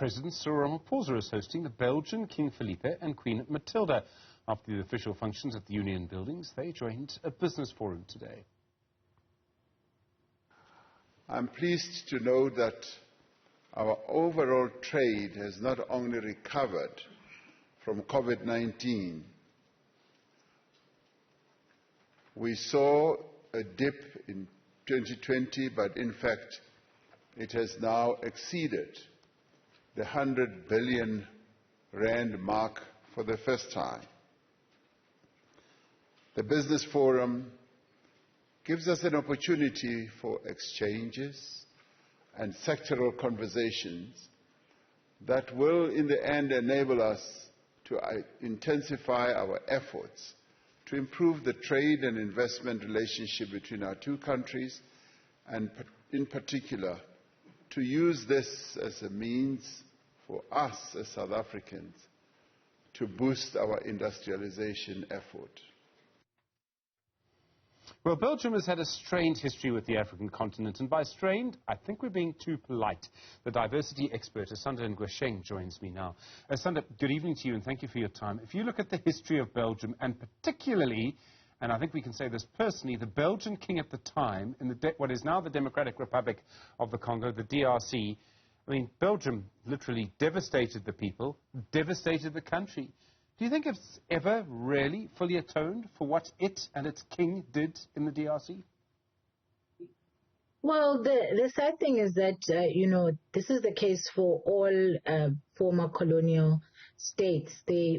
President Cyril Ramaphosa is hosting the Belgian King Philippe and Queen Mathilde. After the official functions at the Union buildings, they joined a business forum today. I'm pleased to know that our overall trade has not only recovered from COVID-19. We saw a dip in 2020, but in fact, it has now exceeded the 100 billion rand mark for the first time. The Business Forum gives us an opportunity for exchanges and sectoral conversations that will, in the end, enable us to intensify our efforts to improve the trade and investment relationship between our two countries, and in particular, to use this as a means for us as South Africans to boost our industrialization effort. Well, Belgium has had a strained history with the African continent, and by strained, I think we're being too polite. The diversity expert, Asanda Ngoasheng, joins me now. Asanda, good evening to you, and thank you for your time. If you look at the history of Belgium, and particularly, and I think we can say this personally, the Belgian king at the time, in what is now the Democratic Republic of the Congo, the DRC, I mean, Belgium literally devastated the people, devastated the country. Do you think it's ever really fully atoned for what it and its king did in the DRC? Well, the sad thing is that, this is the case for all former colonial states.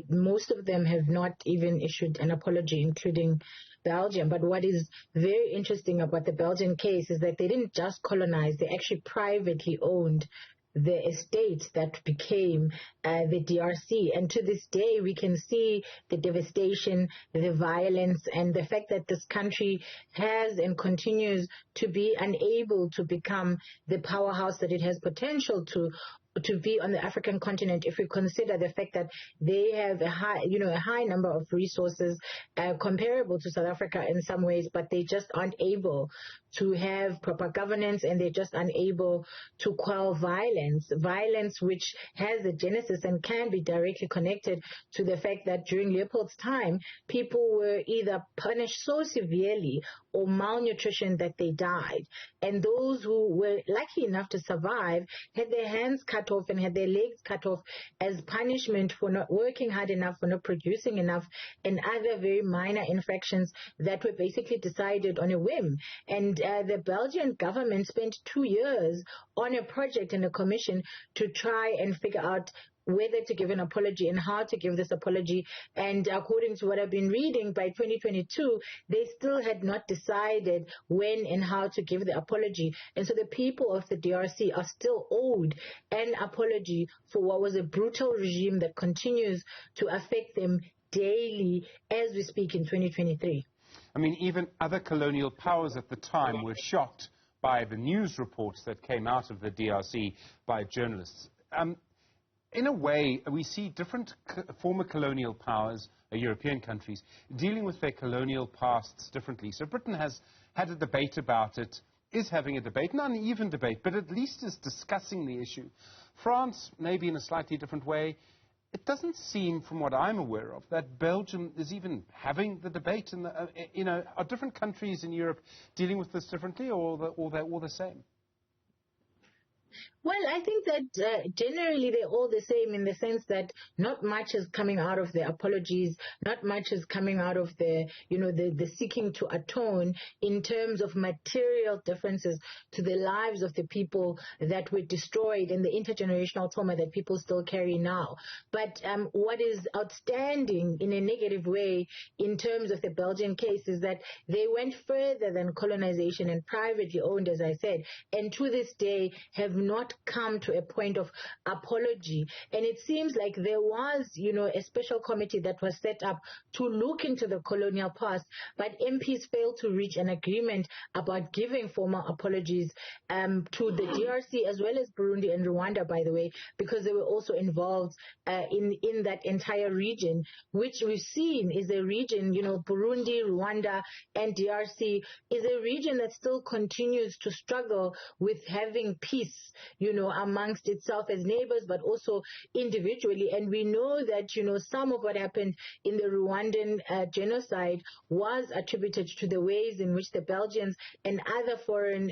Most of them have not even issued an apology, including Belgium. But what is very interesting about the Belgian case is that they didn't just colonize, they actually privately owned the estates that became the DRC. And to this day, we can see the devastation, the violence, and the fact that this country has and continues to be unable to become the powerhouse that it has potential to be on the African continent, if we consider the fact that they have a high number of resources comparable to South Africa in some ways, but they just aren't able to have proper governance, and they're just unable to quell violence which has a genesis and can be directly connected to the fact that during Leopold's time, people were either punished so severely or malnutrition that they died. And those who were lucky enough to survive had their hands cut off and had their legs cut off as punishment for not working hard enough, for not producing enough, and other very minor infractions that were basically decided on a whim. And the Belgian government spent 2 years on a project and a commission to try and figure out whether to give an apology and how to give this apology. And according to what I've been reading, by 2022, they still had not decided when and how to give the apology. And so the people of the DRC are still owed an apology for what was a brutal regime that continues to affect them daily as we speak in 2023. I mean, even other colonial powers at the time were shocked by the news reports that came out of the DRC by journalists. In a way, we see different former colonial powers, European countries, dealing with their colonial pasts differently. So Britain has had a debate about it, is having a debate, not an even debate, but at least is discussing the issue. France, maybe in a slightly different way. It doesn't seem, from what I'm aware of, that Belgium is even having the debate. And are different countries in Europe dealing with this differently, or they're all the same? Well, I think that generally they're all the same, in the sense that not much is coming out of the apologies, not much is coming out of the seeking to atone in terms of material differences to the lives of the people that were destroyed and the intergenerational trauma that people still carry now. But what is outstanding in a negative way in terms of the Belgian case is that they went further than colonization and privately owned, as I said, and to this day have not come to a point of apology. And it seems like there was, a special committee that was set up to look into the colonial past, but MPs failed to reach an agreement about giving formal apologies to the DRC as well as Burundi and Rwanda, by the way, because they were also involved in that entire region, which we've seen is a region, Burundi, Rwanda, and DRC is a region that still continues to struggle with having peace, amongst itself as neighbors, but also individually. And we know that, some of what happened in the Rwandan genocide was attributed to the ways in which the Belgians and other foreign,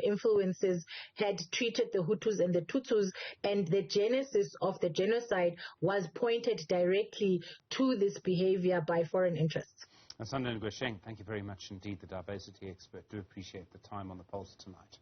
influences had treated the Hutus and the Tutsis, and the genesis of the genocide was pointed directly to this behavior by foreign interests. Asanda Ngoasheng, thank you very much indeed, the diversity expert. Do appreciate the time on the pulse tonight.